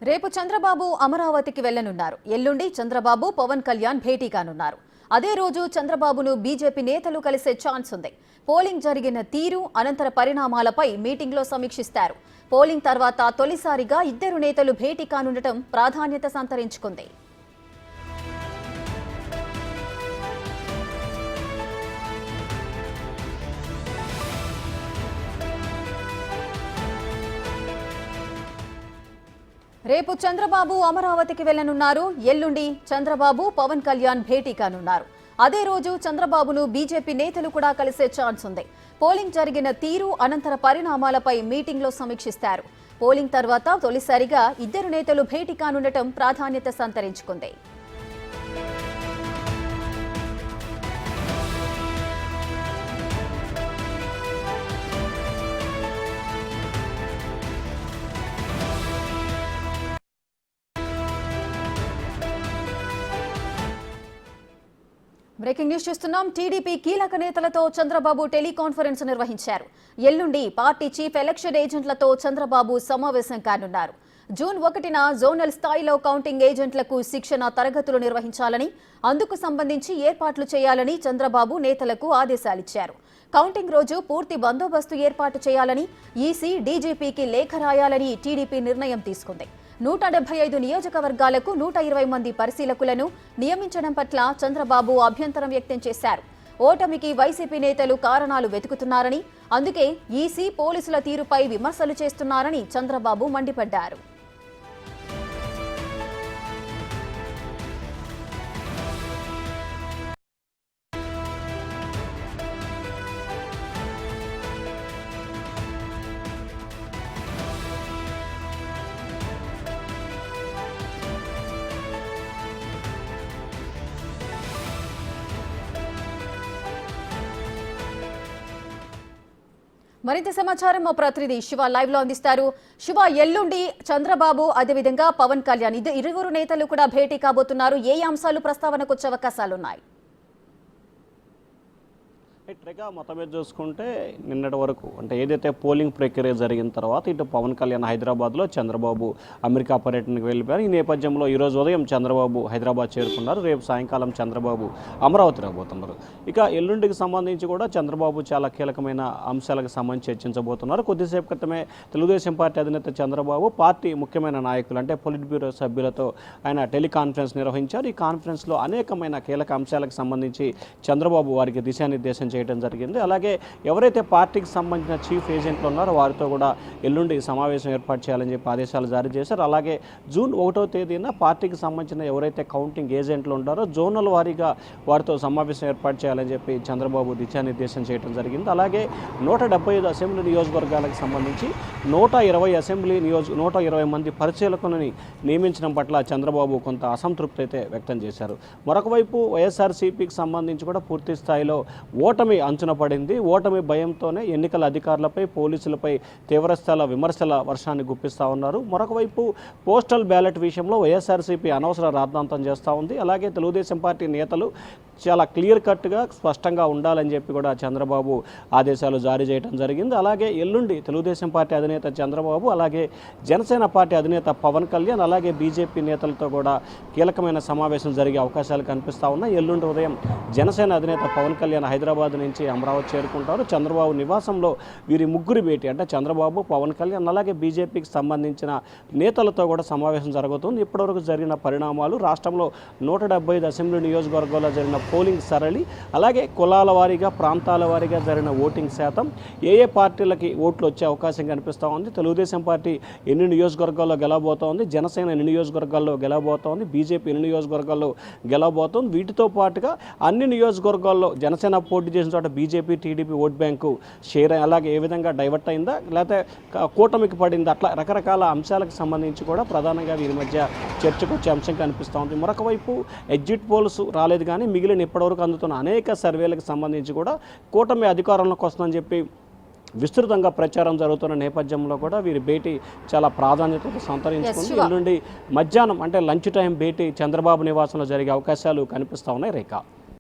రేపు చంద్రబాబు అమరావతికి వెళ్లనున్నారు. ఎల్లుండి చంద్రబాబు పవన్ కళ్యాణ్ భేటీ కానున్నారు. అదే రోజు చంద్రబాబును బీజేపీ నేతలు కలిసే ఛాన్స్ ఉంది. పోలింగ్ జరిగిన తీరు, అనంతర పరిణామాలపై మీటింగ్లో సమీక్షిస్తారు. పోలింగ్ తర్వాత తొలిసారిగా ఇద్దరు నేతలు భేటీ కానుండటం ప్రాధాన్యత సంతరించుకుంది. రేపు చంద్రబాబు అమరావతికి వెళ్లనున్నారు. ఎల్లుండి చంద్రబాబు పవన్ కళ్యాణ్ భేటీ కానున్నారు. అదే రోజు చంద్రబాబును బీజేపీ నేతలు కూడా కలిసే ఛాన్స్ ఉంది. పోలింగ్ జరిగిన తీరు, అనంతర పరిణామాలపై మీటింగ్లో సమీక్షిస్తారు. పోలింగ్ తర్వాత తొలిసారిగా ఇద్దరు నేతలు భేటీ కానుండటం ప్రాధాన్యత సంతరించుకుంది. బ్రేకింగ్ న్యూస్ చూస్తున్నాం. టీడీపీ కీలక నేతలతో చంద్రబాబు టెలికాన్ఫరెన్స్ నిర్వహించారు. ఎల్లుండి పార్టీ చీఫ్ ఎలక్షన్ ఏజెంట్లతో చంద్రబాబు సమావేశం కానున్నారు. జూన్ 1న జోనల్ స్థాయిలో కౌంటింగ్ ఏజెంట్లకు శిక్షణ తరగతులు నిర్వహించాలని, అందుకు సంబంధించి ఏర్పాట్లు చేయాలని చంద్రబాబు నేతలకు ఆదేశాలిచ్చారు. కౌంటింగ్ రోజు పూర్తి బందోబస్తు ఏర్పాటు చేయాలని ఈసీ, డీజీపీకి లేఖ రాయాలని టీడీపీ నిర్ణయం తీసుకుంది. 175 నియోజకవర్గాలకు 120 మంది పరిశీలకులను నియమించడం పట్ల చంద్రబాబు అభ్యంతరం వ్యక్తం చేశారు. ఓటమికి వైసీపీ నేతలు కారణాలు వెతుకుతున్నారని, అందుకే ఈసీ, పోలీసుల తీరుపై విమర్శలు చేస్తున్నారని చంద్రబాబు మండిపడ్డారు. మరింత సమాచారం మా ప్రతినిధి శివ లైవ్ లో అందిస్తారు. శివ, ఎల్లుండి చంద్రబాబు అదేవిధంగా పవన్ కళ్యాణ్ ఇరువురు నేతలు కూడా భేటీ కాబోతున్నారు. ఏ అంశాలు ప్రస్తావనకు వచ్చే అవకాశాలున్నాయి? ట్రెగా మొత్తం మీద చూసుకుంటే నిన్నటి వరకు అంటే ఏదైతే పోలింగ్ ప్రక్రియ జరిగిన తర్వాత ఇటు పవన్ కళ్యాణ్ హైదరాబాద్లో, చంద్రబాబు అమెరికా పర్యటనకు వెళ్ళిపోయారు. ఈ నేపథ్యంలో ఈరోజు ఉదయం చంద్రబాబు హైదరాబాద్ చేరుకున్నారు. రేపు సాయంకాలం చంద్రబాబు అమరావతి రాబోతున్నారు. ఇక ఎల్లుండికి సంబంధించి కూడా చంద్రబాబు చాలా కీలకమైన అంశాలకు సంబంధించి చర్చించబోతున్నారు. కొద్దిసేపు క్రితమే తెలుగుదేశం పార్టీ అధినేత చంద్రబాబు పార్టీ ముఖ్యమైన నాయకులు అంటే పొలిట్ బ్యూరో సభ్యులతో ఆయన టెలికాన్ఫరెన్స్ నిర్వహించారు. ఈ కాన్ఫరెన్స్లో అనేకమైన కీలక అంశాలకు సంబంధించి చంద్రబాబు వారికి దిశానిర్దేశం చేయడం జరిగింది. అలాగే ఎవరైతే పార్టీకి సంబంధించిన చీఫ్ ఏజెంట్లు ఉన్నారో వారితో కూడా ఎల్లుండి సమావేశం ఏర్పాటు చేయాలని చెప్పి ఆదేశాలు జారీ చేశారు. అలాగే జూన్ 1వ తేదీన పార్టీకి సంబంధించిన ఎవరైతే కౌంటింగ్ ఏజెంట్లు ఉంటారో జోనల్ వారీగా వారితో సమావేశం ఏర్పాటు చేయాలని చెప్పి చంద్రబాబు దిశానిర్దేశం చేయడం జరిగింది. అలాగే 175 అసెంబ్లీ నియోజకవర్గాలకు సంబంధించి 120 మంది పరిశీలకులని నియమించడం పట్ల చంద్రబాబు కొంత అసంతృప్తి అయితే వ్యక్తం చేశారు. మరొక వైపు వైఎస్ఆర్సీపీకి సంబంధించి కూడా పూర్తి స్థాయిలో ఓటమి అంచున పడింది. ఓటమి భయంతోనే ఎన్నికల అధికారులపై, పోలీసులపై తీవ్రస్థాయిల విమర్శల వర్షాన్ని గుప్పిస్తూ ఉన్నారు. మరొక వైపు పోస్టల్ బ్యాలెట్ విషయంలో వైఎస్ఆర్సీపీ అనవసర రాద్ధాంతం చేస్తూ ఉంది. అలాగే తెలుగుదేశం పార్టీ నేతలు చాలా క్లియర్ కట్గా స్పష్టంగా ఉండాలని చెప్పి కూడా చంద్రబాబు ఆదేశాలు జారీ చేయడం జరిగింది. అలాగే ఎల్లుండి తెలుగుదేశం పార్టీ అధినేత చంద్రబాబు, అలాగే జనసేన పార్టీ అధినేత పవన్ కళ్యాణ్, అలాగే బీజేపీ నేతలతో కూడా కీలకమైన సమావేశం జరిగే అవకాశాలు కనిపిస్తూ ఉన్నాయి. ఎల్లుండి ఉదయం జనసేన అధినేత పవన్ కళ్యాణ్ హైదరాబాద్ నుంచి అమరావతి చేరుకుంటారు. చంద్రబాబు నివాసంలో వీరి ముగ్గురు భేటీ అంటే చంద్రబాబు, పవన్ కళ్యాణ్, అలాగే బీజేపీకి సంబంధించిన నేతలతో కూడా సమావేశం జరుగుతుంది. ఇప్పటివరకు జరిగిన పరిణామాలు, రాష్ట్రంలో 175 అసెంబ్లీ నియోజకవర్గాల్లో జరిగిన పోలింగ్ సరళి, అలాగే కులాల వారీగా, ప్రాంతాల వారీగా జరిగిన ఓటింగ్ శాతం, ఏ పార్టీలకి ఓట్లు వచ్చే అవకాశం కనిపిస్తూ ఉంది, తెలుగుదేశం పార్టీ ఎన్ని నియోజకవర్గాల్లో గెలవబోతోంది, జనసేన ఎన్ని నియోజకవర్గాల్లో గెలవబోతోంది, బీజేపీ ఎన్ని నియోజకవర్గాల్లో గెలవబోతోంది, వీటితో పాటుగా అన్ని నియోజకవర్గాల్లో జనసేన పోటీ చేసిన చోట BJP, TDP vote bank share అలాగే ఏ విధంగా డైవర్ట్ అయిందా, లేకపోతే కూటమికి పడిందా, అట్లా రకరకాల అంశాలకు సంబంధించి కూడా ప్రధానంగా వీరి మధ్య చర్చకు వచ్చే అంశం కనిపిస్తూ ఉంది. మరొక వైపు ఎగ్జిట్ పోల్స్ రాలేదు, కానీ మిగిలిన ఇప్పటివరకు అందుతున్న అనేక సర్వేలకు సంబంధించి కూడా కూటమి అధికారంలోకి వస్తుందని చెప్పి విస్తృతంగా ప్రచారం జరుగుతున్న నేపథ్యంలో కూడా వీరి భేటీ చాలా ప్రాధాన్యత సంతరించుకుంది. ఎల్లుండి మధ్యాహ్నం అంటే లంచ్ టైం భేటీ చంద్రబాబు నివాసంలో జరిగే అవకాశాలు కనిపిస్తూ ఉన్నాయి. రేఖ.